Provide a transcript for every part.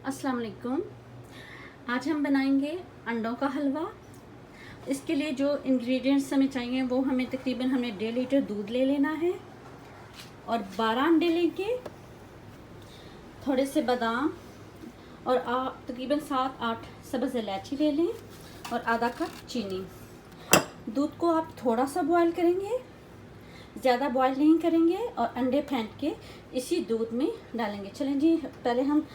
अस्सलाम वालेकुम। आज हम बनाएंगे अंडों का हलवा। इसके लिए जो इंग्रेडिएंट्स हमें चाहिए वो हमें तकरीबन 1.5 लीटर दूध ले लेना है और 12 अंडे लेंगे, थोड़े से बादाम और तकरीबन 7-8 सब्ज़ इलायची ले लें और आधा कप चीनी। दूध को आप थोड़ा सा बॉयल करेंगे, ज़्यादा बॉयल नहीं करेंगे और अंडे फेंट के इसी दूध में डालेंगे। चलें जी, पहले हम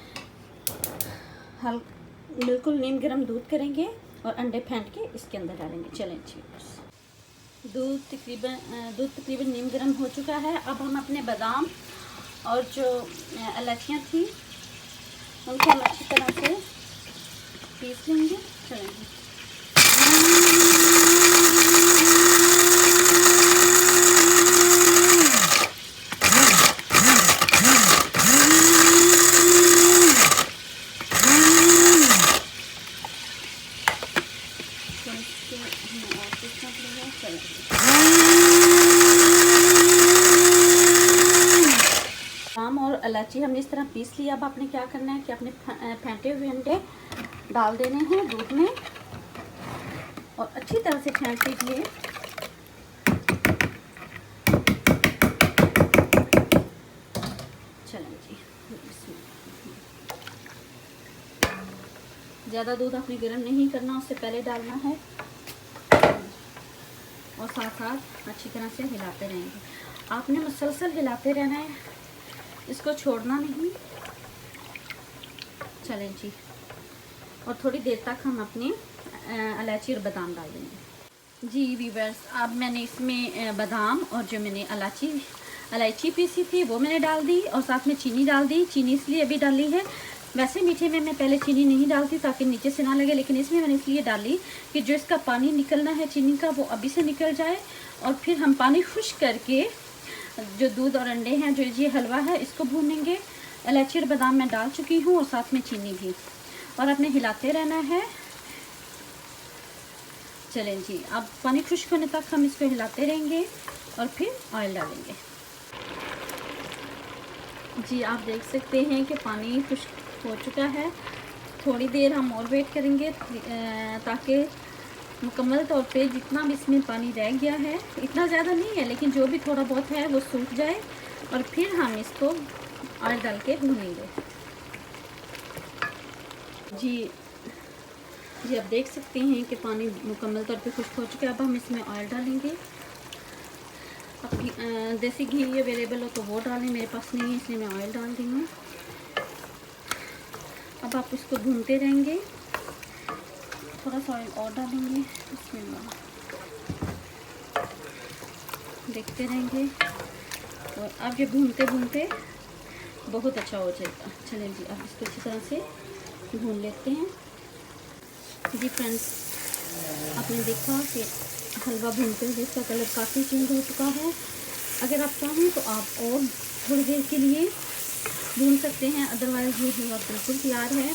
बिल्कुल नीम गर्म दूध करेंगे और अंडे फेंट के इसके अंदर डालेंगे। चलें जी, दूध तकरीबन नीम गर्म हो चुका है। अब हम अपने बादाम और जो इलायचियाँ थी उनको हम अच्छी तरह से पीस लेंगे। चलें जी, आम और इलायची हमने इस तरह पीस लिया। अब आपने क्या करना है कि अपने फेंटे हुए अंडे डाल देने हैं दूध में और अच्छी तरह से फेंट लीजिए। चलें जी, ज़्यादा दूध आपने गर्म नहीं करना, उससे पहले डालना है और साथ साथ अच्छी तरह से हिलाते रहेंगे। आपने मुसलसल हिलाते रहना है, इसको छोड़ना नहीं। चलें जी, और थोड़ी देर तक हम अपनी इलायची और बादाम डाल देंगे। जी व्यूअर्स, अब मैंने इसमें बादाम और जो मैंने इलायची पीसी थी वो मैंने डाल दी और साथ में चीनी डाल दी। चीनी इसलिए अभी डाली है, वैसे मीठे में मैं पहले चीनी नहीं डालती ताकि नीचे से ना लगे, लेकिन इसमें मैंने इसलिए डाली कि जो इसका पानी निकलना है चीनी का वो अभी से निकल जाए और फिर हम पानी खुश करके जो दूध और अंडे हैं, जो ये हलवा है, इसको भूनेंगे। इलायची और बादाम मैं डाल चुकी हूँ और साथ में चीनी भी, और अपने हिलाते रहना है। चलें जी, अब पानी खुश्क होने तक हम इसको हिलाते रहेंगे और फिर ऑयल डालेंगे। जी आप देख सकते हैं कि पानी खुश्क हो चुका है। थोड़ी देर हम और वेट करेंगे ताकि मुकम्मल तौर पे जितना भी इसमें पानी रह गया है, इतना ज़्यादा नहीं है लेकिन जो भी थोड़ा बहुत है वो सूख जाए और फिर हम इसको ऑयल डाल के भूनेंगे। जी आप देख सकते हैं कि पानी मुकम्मल तौर पे खुश्क हो चुका है। अब हम इसमें ऑयल डालेंगे। अब देसी घी अवेलेबल हो तो वो डालें, मेरे पास नहीं है इसलिए मैं ऑयल डाल रही हूँ। अब आप इसको भूनते रहेंगे, थोड़ा सा ऑयल और डालेंगे, इसमें देखते रहेंगे और अब ये भूनते भूनते बहुत अच्छा हो जाएगा। चलें जी, अब इसको अच्छी तरह से भून लेते हैं। जी फ्रेंड्स, आपने देखा कि हलवा भूनते हुए इसका कलर काफ़ी चेंज हो चुका है। अगर आप चाहें तो आप और थोड़ी देर के लिए भून सकते हैं, अदरवाइज़ ये हलवा बिल्कुल तैयार है।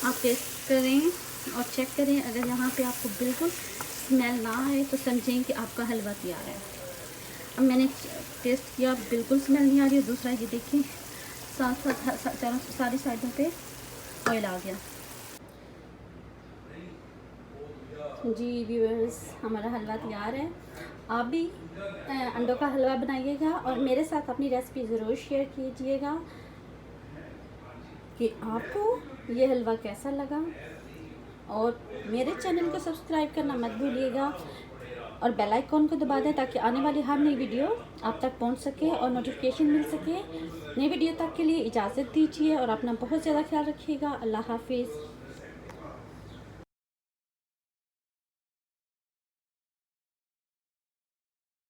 आप टेस्ट करें और चेक करें, अगर यहाँ पे आपको बिल्कुल स्मेल ना आए तो समझें कि आपका हलवा तैयार है। अब मैंने टेस्ट किया, बिल्कुल स्मेल नहीं आ रही है। दूसरा ये देखें, साथ साथ सारी साइडों पे ऑयल आ गया। जी व्यूअर्स, हमारा हलवा तैयार है। आप भी अंडों का हलवा बनाइएगा और मेरे साथ अपनी रेसिपी ज़रूर शेयर कीजिएगा कि आपको ये हलवा कैसा लगा, और मेरे चैनल को सब्सक्राइब करना मत भूलिएगा और बेल आइकॉन को दबा दें ताकि आने वाली हर नई वीडियो आप तक पहुंच सके और नोटिफिकेशन मिल सके। नई वीडियो तक के लिए इजाज़त दीजिए और अपना बहुत ज़्यादा ख्याल रखिएगा। अल्लाह हाफिज़।